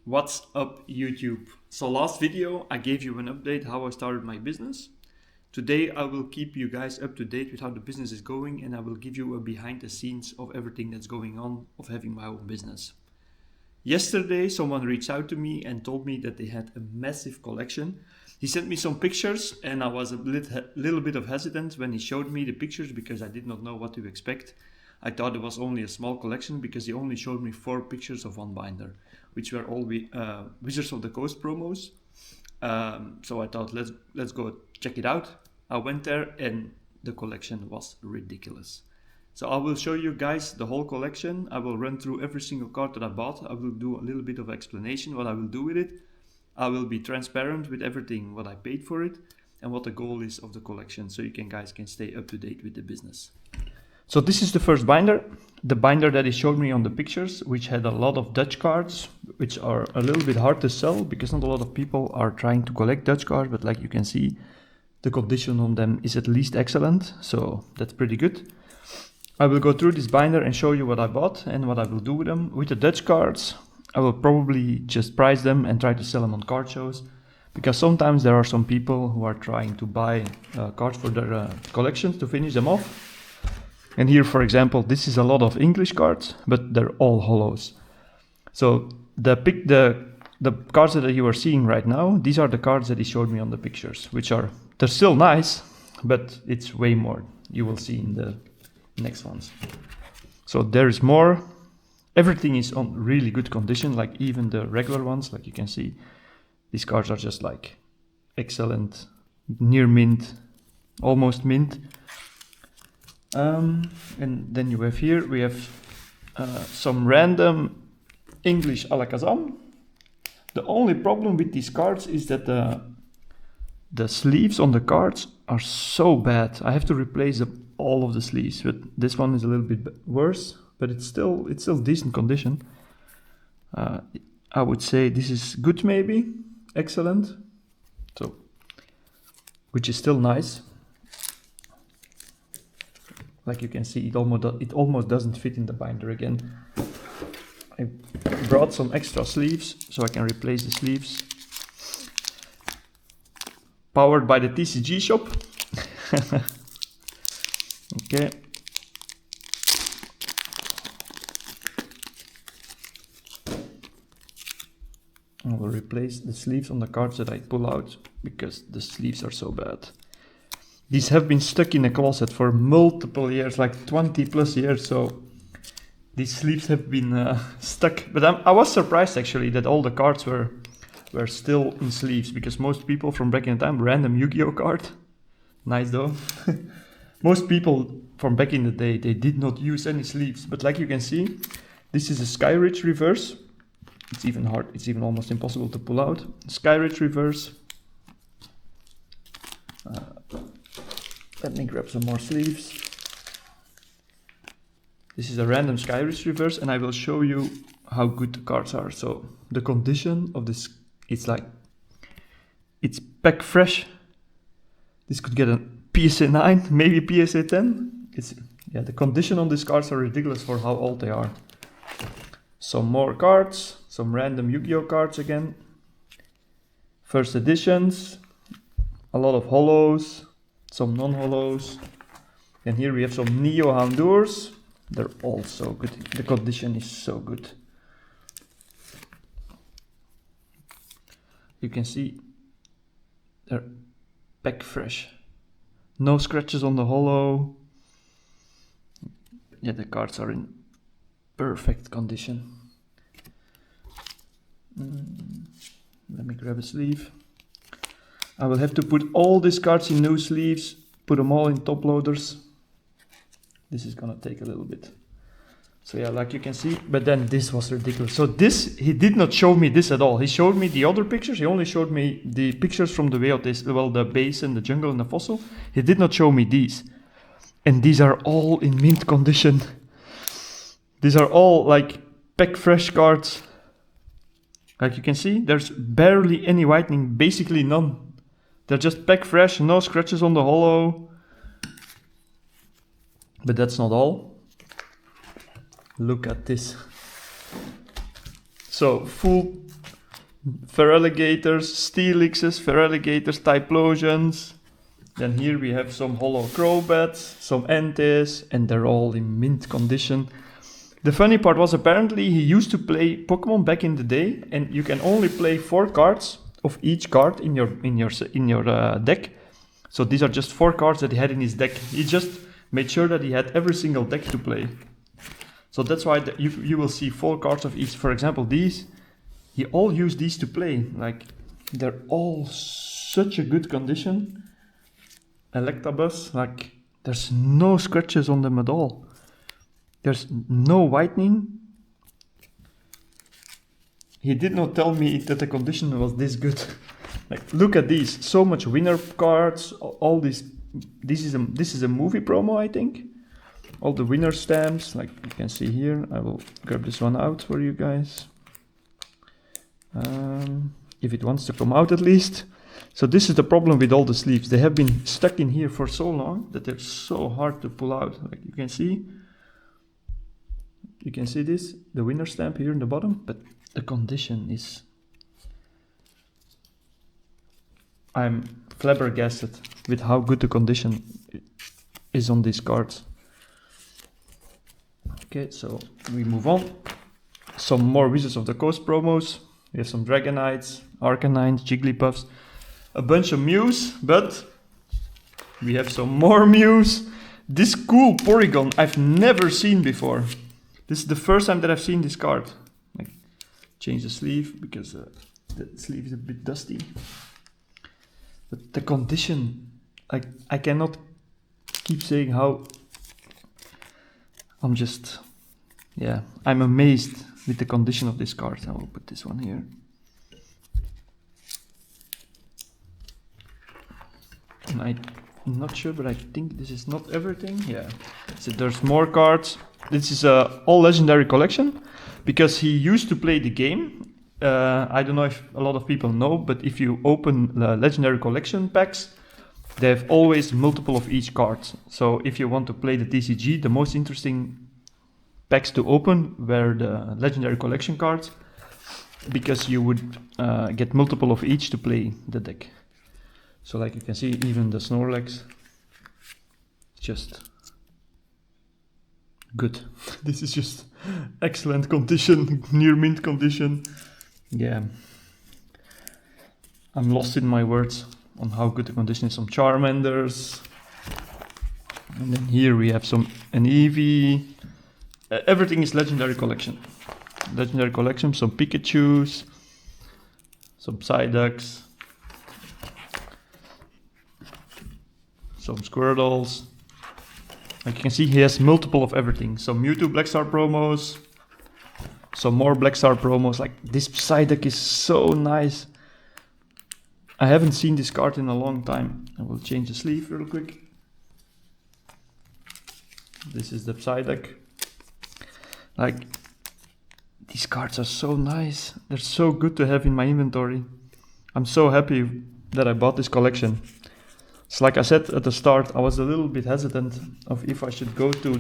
What's up, YouTube? So last video I gave you an update how I started my business. Today I will keep you guys up to date with how the business is going, and I will give you a behind the scenes of everything that's going on of having my own business. Yesterday someone reached out to me and told me that they had a massive collection. He sent me some pictures and I was a little bit of hesitant when he showed me the pictures because I did not know what to expect. I thought it was only a small collection because he only showed me 4 pictures of one binder, which were all Wizards of the Coast promos. So I thought, let's go check it out. I went there and the collection was ridiculous. So I will show you guys the whole collection. I will run through every single card that I bought. I will do a little bit of explanation what I will do with it. I will be transparent with everything, what I paid for it and what the goal is of the collection, so you guys can stay up to date with the business. So this is the first binder, the binder that he showed me on the pictures, which had a lot of Dutch cards, which are a little bit hard to sell because not a lot of people are trying to collect Dutch cards, but like you can see, the condition on them is at least excellent, so that's pretty good. I will go through this binder and show you what I bought and what I will do with them. With the Dutch cards, I will probably just price them and try to sell them on card shows, because sometimes there are some people who are trying to buy cards for their collections to finish them off. And here, for example, this is a lot of English cards, but they're all hollows. So the cards that you are seeing right now, these are the cards that he showed me on the pictures, they're still nice, but it's way more. You will see in the next ones. So there is more. Everything is on really good condition, like even the regular ones, like you can see. These cards are just like excellent, near mint, almost mint. And then you have here, we have some random English Alakazam. The only problem with these cards is that the sleeves on the cards are so bad. I have to replace all of the sleeves, but this one is a little bit worse, but it's still decent condition. I would say this is good, maybe excellent. So, which is still nice. Like you can see, it almost doesn't fit in the binder again. I brought some extra sleeves so I can replace the sleeves. Powered by the TCG shop. Okay. I will replace the sleeves on the cards that I pull out because the sleeves are so bad. These have been stuck in a closet for multiple years, like 20 plus years, so these sleeves have been stuck. But I was surprised actually that all the cards were still in sleeves, because most people from back in the time, random Yu-Gi-Oh card, nice though. Most people from back in the day, they did not use any sleeves, but like you can see, this is a Skyridge reverse. It's even hard, it's even almost impossible to pull out. Skyridge reverse. Let me grab some more sleeves. This is a random Skyridge reverse, and I will show you how good the cards are. So the condition of this, it's pack fresh. This could get a PSA 9, maybe PSA 10. The condition on these cards are ridiculous for how old they are. Some more cards, some random Yu-Gi-Oh cards again. First editions, a lot of hollows, some non-hollows. And here we have some Neo Houndours. They're all so good. The condition is so good. You can see they're pack fresh. No scratches on the hollow. Yeah, the cards are in perfect condition. Let me grab a sleeve. I will have to put all these cards in new sleeves, put them all in top loaders. This is gonna take a little bit. So yeah, like you can see, but then this was ridiculous. So this, he did not show me this at all. He showed me the other pictures. He only showed me the pictures from the way of this, well, the base and the jungle and the fossil. He did not show me these. And these are all in mint condition. These are all like pack fresh cards. Like you can see, there's barely any whitening, basically none. They're just pack fresh, no scratches on the hollow. But that's not all. Look at this. So full Feraligators, Steelixes, Feraligators, Typhlosions. Then here we have some hollow Crowbats, some Entes, and they're all in mint condition. The funny part was apparently he used to play Pokemon back in the day, and you can only play 4 cards of each card in your deck. So these are just 4 cards that he had in his deck. He just made sure that he had every single deck to play. So that's why you will see 4 cards of each. For example, these, he all used these to play. Like, they're all such a good condition. Electabuzz, like, there's no scratches on them at all. There's no whitening. He did not tell me that the condition was this good. Like, look at these, so much winner cards, all these. This is a movie promo, I think. All the winner stamps, like you can see here. I will grab this one out for you guys. If it wants to come out at least. So this is the problem with all the sleeves. They have been stuck in here for so long that they're so hard to pull out. Like you can see. You can see this, the winner stamp here in the bottom, but the condition is... I'm flabbergasted with how good the condition is on these cards. Okay, so we move on. Some more Wizards of the Coast promos. We have some Dragonites, Arcanines, Jigglypuffs, a bunch of Mews, but we have some more Mews. This cool Porygon I've never seen before. This is the first time that I've seen this card. Like, change the sleeve because the sleeve is a bit dusty. But the condition, I cannot keep saying how I'm amazed with the condition of this card. I will put this one here. And I'm not sure, but I think this is not everything. Yeah, so there's more cards. This is a all legendary collection because he used to play the game. I don't know if a lot of people know, but if you open the legendary collection packs, they have always multiple of each card. So if you want to play the TCG, the most interesting packs to open were the legendary collection cards, because you would get multiple of each to play the deck. So like you can see, even the Snorlax, just good. This is just excellent condition, near mint condition. Yeah, I'm lost in my words on how good the condition is. Some Charmanders, and then here we have an Eevee. Everything is legendary collection. Legendary collection, some Pikachus, some Psyducks, some Squirtles. Like you can see, he has multiple of everything. Some Mewtwo Black Star promos, some more Black Star promos. Like this Psyduck is so nice. I haven't seen this card in a long time. I will change the sleeve real quick. This is the Psyduck. Like, these cards are so nice. They're so good to have in my inventory. I'm so happy that I bought this collection. It's like I said at the start, I was a little bit hesitant of if I should go to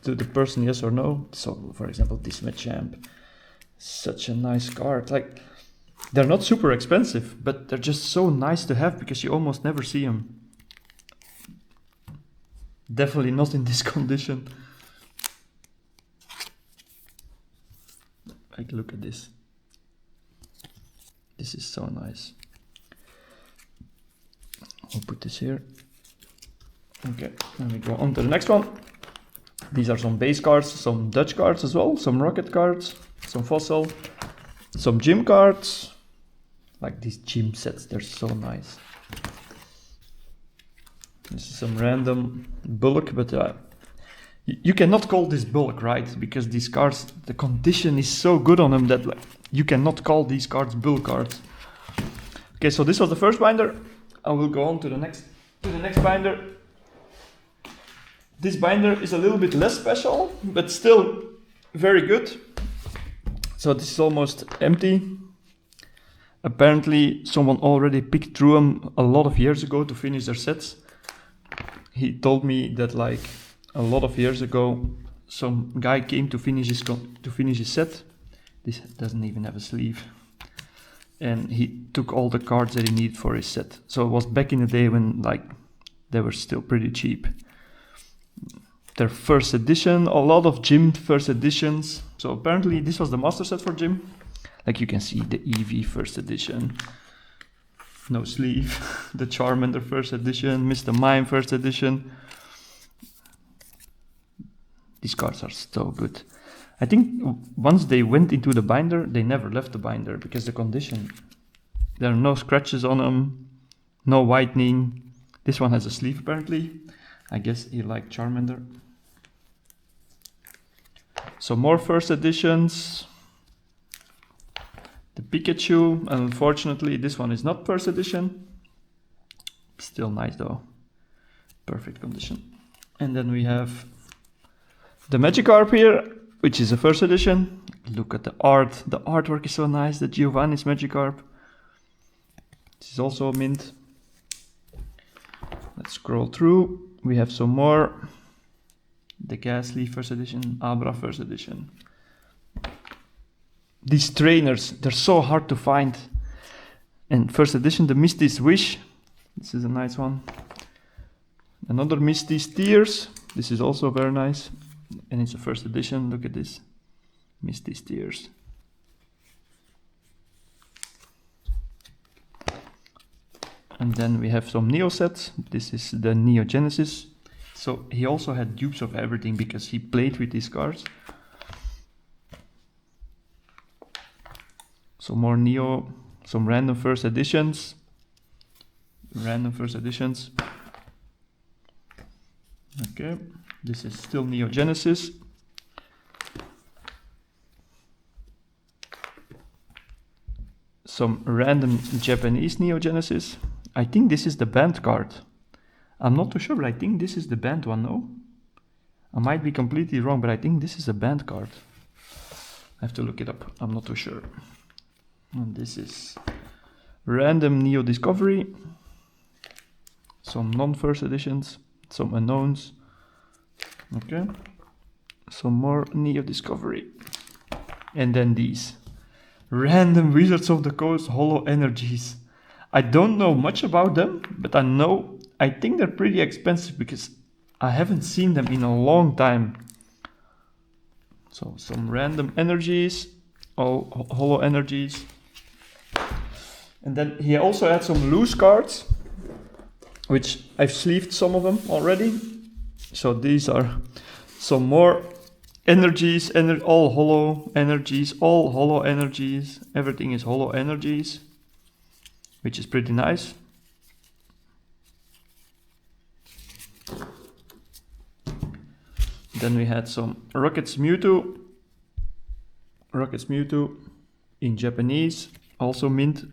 the person, yes or no. So, for example, this Machamp, such a nice card. Like, they're not super expensive, but they're just so nice to have because you almost never see them. Definitely not in this condition. Like, look at this. This is so nice. I'll put this here. Okay, then we go on to the next one. These are some base cards, some Dutch cards as well, some Rocket cards, some Fossil, some gym cards. Like these gym sets, they're so nice. This is some random bulk, but you cannot call this bulk, right? Because these cards, the condition is so good on them that like, you cannot call these cards bulk cards. Okay, so this was the first binder. I will go on to the next binder. This binder is a little bit less special, but still very good. So this is almost empty. Apparently someone already picked through them a lot of years ago to finish their sets. He told me that like a lot of years ago some guy came to finish his set. This doesn't even have a sleeve. and he took all the cards that he needed for his set. So it was back in the day when like they were still pretty cheap. Their first edition, a lot of gym first editions. So apparently this was the master set for gym. Like you can see the EV first edition, no sleeve, the Charmander first edition, Mr. Mime first edition. These cards are so good. I think once they went into the binder, they never left the binder because the condition, there are no scratches on them, no whitening. This one has a sleeve apparently. I guess he liked Charmander. So more first editions. The Pikachu, and unfortunately this one is not first edition. Still nice though. Perfect condition. And then we have the Magikarp here, which is a first edition. Look at the art. The artwork is so nice. The Giovanni's Magikarp. This is also a mint. Let's scroll through. We have some more. The Ghastly first edition. Abra first edition. These trainers, they're so hard to find. And first edition, the Misty's Wish. This is a nice one. Another Misty's Tears. This is also very nice. And it's a first edition. Look at this. Misty's Tears. And then we have some Neo sets. This is the Neo Genesis. So he also had dupes of everything because he played with these cards. Some more Neo, some random first editions. Okay, this is still Neo Genesis. Some random Japanese Neo Genesis. I think this is the band card. I'm not too sure, but I think this is the band one, no? I might be completely wrong, but I think this is a band card. I have to look it up, I'm not too sure. And this is random Neo Discovery. Some non-first editions, some unknowns. Okay. Some more Neo Discovery. And then these. Random Wizards of the Coast Holo Energies. I don't know much about them, but I think they're pretty expensive because I haven't seen them in a long time. So some random energies, all Holo Energies. And then he also had some loose cards, which I've sleeved some of them already. So these are some more energies, all Holo Energies. Everything is Holo Energies, which is pretty nice. Then we had some Rockets Mewtwo in Japanese, also mint.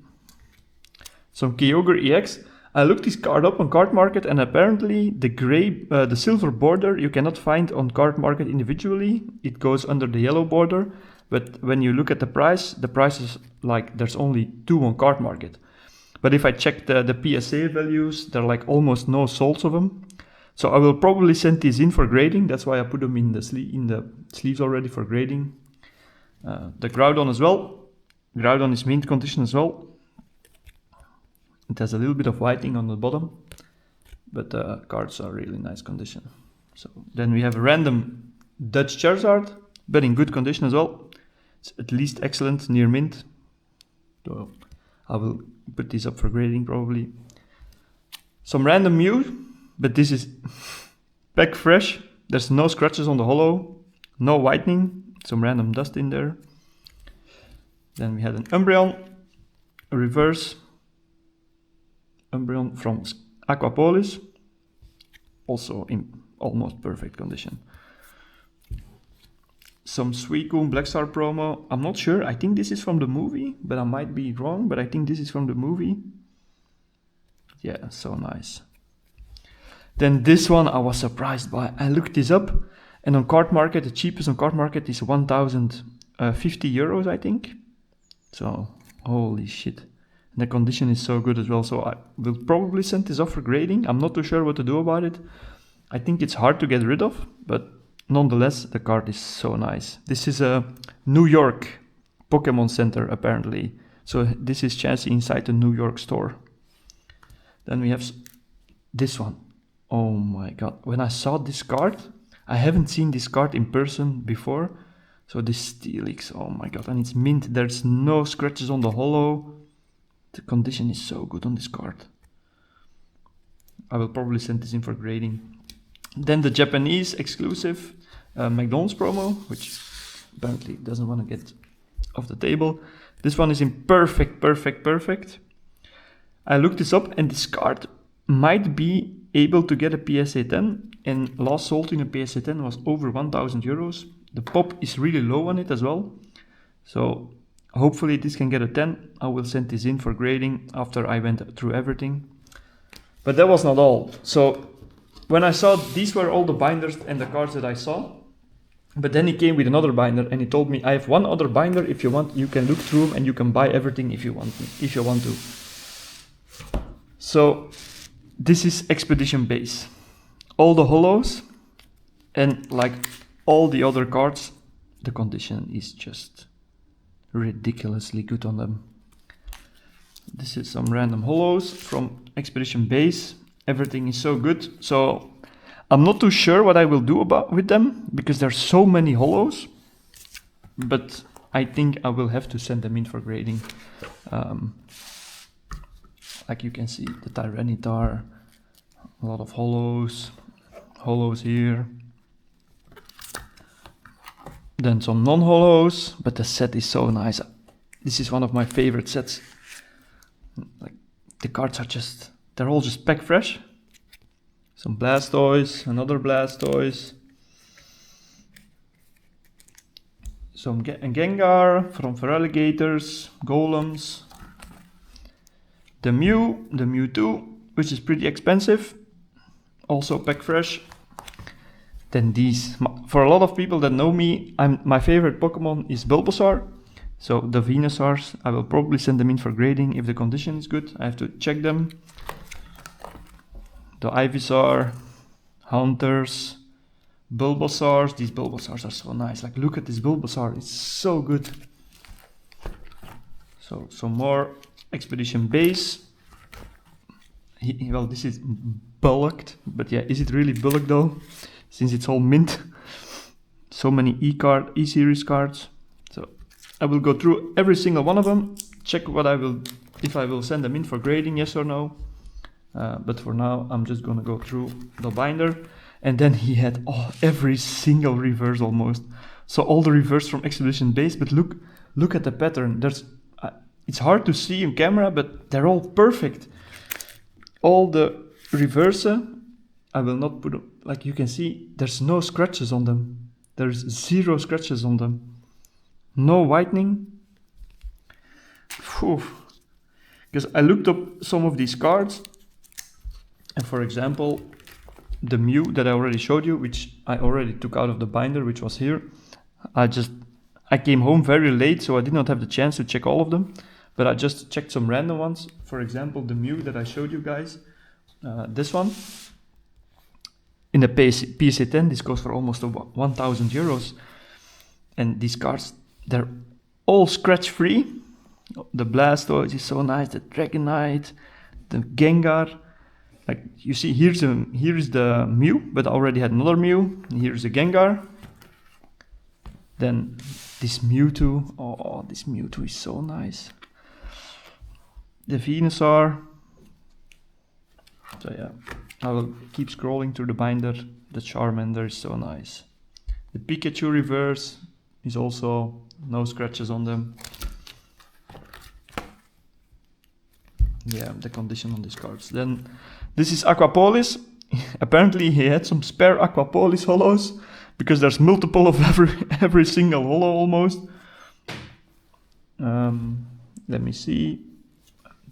Some Kyogre EX. I looked this card up on Card Market, and apparently the silver border you cannot find on Card Market individually. It goes under the yellow border, but when you look at the price is like there's only 2 on Card Market. But if I check the PSA values, there are like almost no solds of them. So I will probably send these in for grading. That's why I put them in the sleeves already for grading. The Groudon as well. Groudon is mint condition as well. It has a little bit of whitening on the bottom, but the cards are really nice condition. So then we have a random Dutch Charizard, but in good condition as well. It's at least excellent, near mint. So I will put these up for grading probably. Some random Mew, but this is pack fresh. There's no scratches on the holo, no whitening, some random dust in there. Then we had an Umbreon, a reverse Umbreon from Aquapolis, also in almost perfect condition. Some Suicune Blackstar promo, I'm not sure, I think this is from the movie, but I might be wrong, but I think this is from the movie. Yeah, so nice. Then this one I was surprised by. I looked this up, and on Card Market, the cheapest on Card Market is 1,050 euros, I think. So, holy shit. And the condition is so good as well, so I will probably send this off for grading. I'm not too sure what to do about it. I think it's hard to get rid of, but nonetheless, the card is so nice. This is a New York Pokémon Center, apparently. So this is chassis inside the New York store. Then we have this one. Oh my god, when I saw this card, I haven't seen this card in person before. So this Steelix, oh my god, and it's mint. There's no scratches on the hollow. The condition is so good on this card. I will probably send this in for grading. Then the Japanese exclusive McDonald's promo, which apparently doesn't want to get off the table. This one is in perfect. I looked this up, and this card might be able to get a PSA 10, and last sold in a PSA 10 was over 1,000 euros. The pop is really low on it as well. So hopefully this can get a 10. I will send this in for grading after I went through everything. But that was not all. So when I saw these were all the binders and the cards that I saw, but then he came with another binder and he told me, I have one other binder. If you want, you can look through them and you can buy everything if you want to. So this is Expedition Base. All the hollows, and like all the other cards, the condition is just ridiculously good on them. This is some random hollows from Expedition Base. Everything is so good. So I'm not too sure what I will do with them, because there's so many hollows, but I think I will have to send them in for grading. Like you can see, the Tyranitar, a lot of hollows here. Then some non-hollows, but the set is so nice. This is one of my favorite sets. Like the cards are they're all just pack fresh. Some Blastoise, another Blastoise. Some Gengar from Feraligators, Golems. The Mewtwo, which is pretty expensive. Also pack fresh. Then these, for a lot of people that know me, my favorite Pokemon is Bulbasaur. So the Venusaurs, I will probably send them in for grading if the condition is good. I have to check them. The Ivysaur, Hunters, Bulbasaurs. These Bulbasaurs are so nice. Like, look at this Bulbasaur, it's so good. So some more Expedition Base. Well, this is bulked, but yeah, is it really bulked though? Since it's all mint. So many E-series cards. So I will go through every single one of them, check if I will send them in for grading, yes or no. But for now, I'm just gonna go through the binder. And then he had every single reverse almost. So all the reverse from Expedition Base, but look at the pattern. It's hard to see in camera, but they're all perfect. All the reverse, I will not put, like you can see, there's no scratches on them. There's 0 scratches on them. No whitening. Because I looked up some of these cards, and for example, the Mew that I already showed you, which I already took out of the binder, which was here. I came home very late, so I did not have the chance to check all of them, but I just checked some random ones. For example, the Mew that I showed you guys, this one. In the PSA 10, this goes for almost 1,000 euros. And these cards, they're all scratch-free. The Blastoise is so nice, the Dragonite, the Gengar. Like you see, here is the Mew, but I already had another Mew. Here's the Gengar. Then this Mewtwo. This Mewtwo is so nice. The Venusaur. So yeah, I will keep scrolling through the binder. The Charmander is so nice. The Pikachu reverse is also no scratches on them. Yeah, the condition on these cards. Then this is Aquapolis. Apparently he had some spare Aquapolis hollows, because there's multiple of every single hollow almost. Let me see.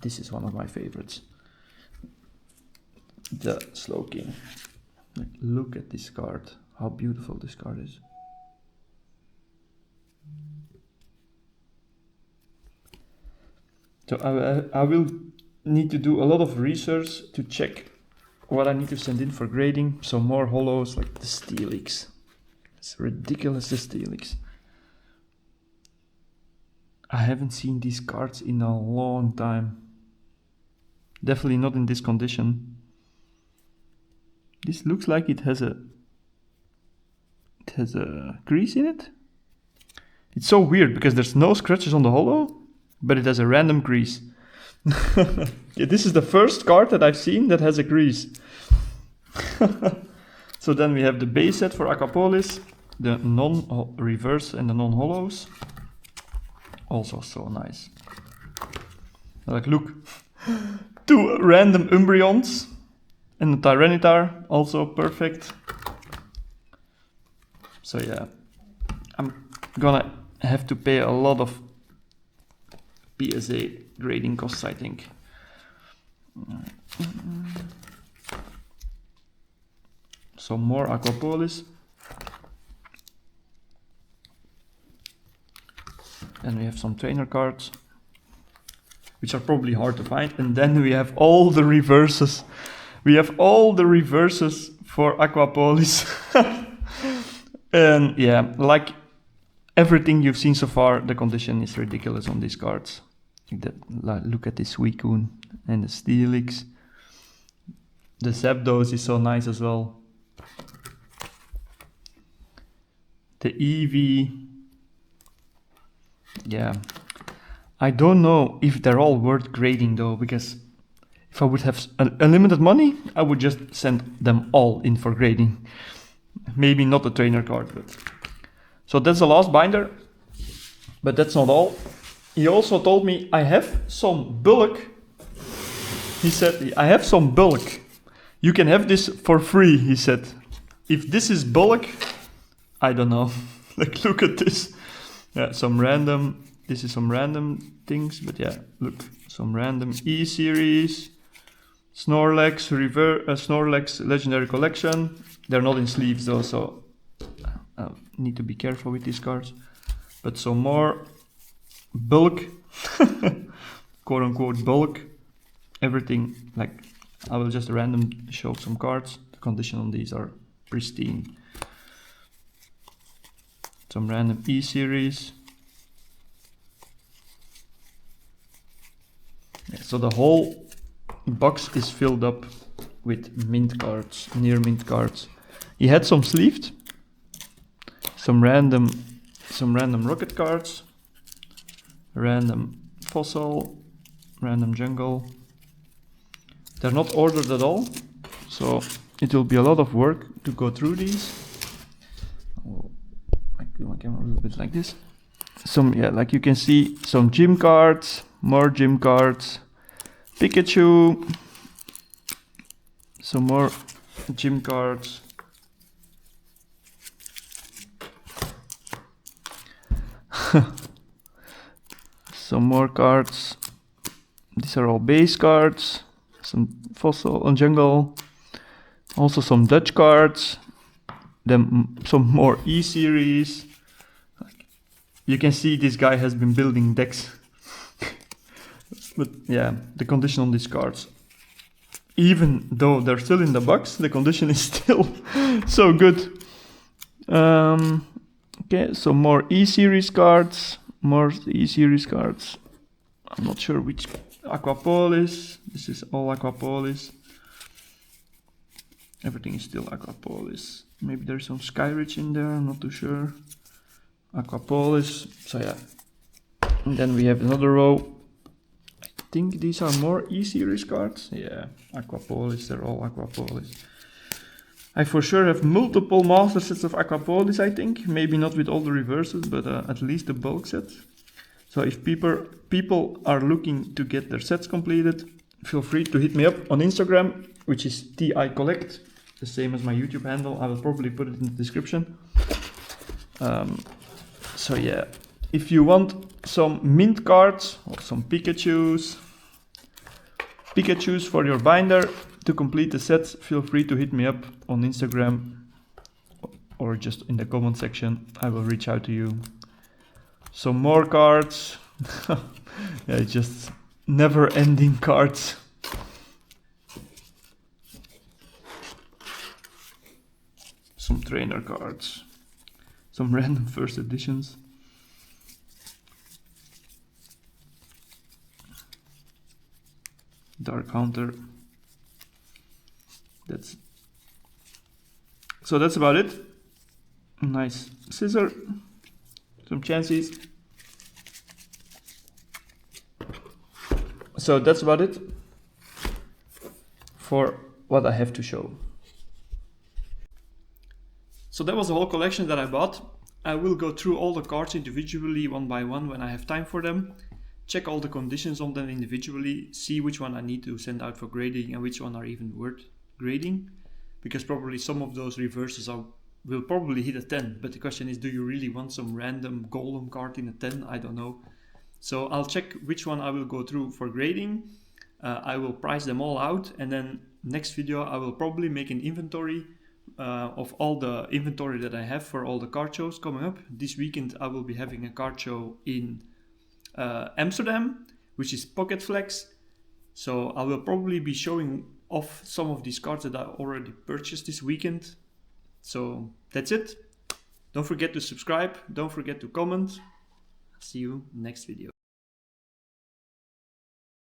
This is one of my favorites. The Slowking. Look at this card. How beautiful this card is. So I will need to do a lot of research to check what I need to send in for grading. Some more hollows, like the Steelix. It's ridiculous, the Steelix. I haven't seen these cards in a long time. Definitely not in this condition. This looks like it has a crease in it. It's so weird because there's no scratches on the holo, but it has a random crease. Yeah, this is the first card that I've seen that has a crease. So then we have the base set for Aquapolis, the non-reverse and the non-holos. Also so nice. Like, look, 2 random Umbreons and a Tyranitar, also perfect. So yeah, I'm gonna have to pay a lot of PSA grading costs, I think. Some more Aquapolis. Then we have some trainer cards, which are probably hard to find. And then we have all the reverses. We have all the reverses for Aquapolis. And yeah, like everything you've seen so far, the condition is ridiculous on these cards. Look at this Suicune and the Steelix. The Zapdos is so nice as well. The Eevee. Yeah. I don't know if they're all worth grading though, because if I would have unlimited money, I would just send them all in for grading. Maybe not a trainer card, but... So that's the last binder, but that's not all. He also told me I have some bulk. He said, I have some bulk. You can have this for free, he said. If this is bulk, I don't know. Like, look at this. Yeah, some random, this is some random things, but yeah, look, some random E-series, Snorlax, Snorlax Legendary Collection. They're not in sleeves though, so I need to be careful with these cards. But some more bulk, quote unquote bulk, everything. Like, I will just random show some cards. The condition on these are pristine. Some random E-series. Yeah, so the whole box is filled up with mint cards, near mint cards. He had some sleeved, some random rocket cards, random fossil, random jungle. They're not ordered at all, so it will be a lot of work to go through these. I do my camera a little bit like this. Some, yeah, like you can see, some gym cards, more gym cards, Pikachu, some more gym cards, some more cards. These are all base cards, some fossil and jungle, also some Dutch cards, then some more E-series. You can see this guy has been building decks. But yeah, the condition on these cards, even though they're still in the box, the condition is still so good. Okay, so more E-series cards, more E-series cards. I'm not sure which. Aquapolis, this is all Aquapolis. Everything is still Aquapolis. Maybe there's some Skyridge in there, I'm not too sure. Aquapolis, so yeah. And then we have another row. I think these are more E-series cards. Yeah, Aquapolis, they're all Aquapolis. I for sure have multiple master sets of Aquapolis, I think. Maybe not with all the reverses, but at least the bulk set. So if people are looking to get their sets completed, feel free to hit me up on Instagram, which is TICollect, the same as my YouTube handle. I will probably put it in the description. So yeah, if you want some mint cards or some Pikachus for your binder to complete the sets, feel free to hit me up on Instagram or just in the comment section. I will reach out to you. Some more cards. Yeah, just never-ending cards. Some trainer cards. Some random first editions. dark counter. So that's about it. Nice scissor, some chances. So that's about it for what I have to show. So that was the whole collection that I bought. I will go through all the cards individually one by one when I have time for them. Check all the conditions on them individually, see which one I need to send out for grading and which one are even worth grading. Because probably some of those reverses will probably hit a 10. But the question is, do you really want some random golem card in a 10? I don't know. So I'll check which one I will go through for grading. I will price them all out, and then next video I will probably make an inventory of all the inventory that I have for all the card shows coming up. This weekend I will be having a card show in Amsterdam, which is Pocket Flex. So I will probably be showing off some of these cards that I already purchased this weekend. So that's it. Don't forget to subscribe. Don't forget to comment. See you next video.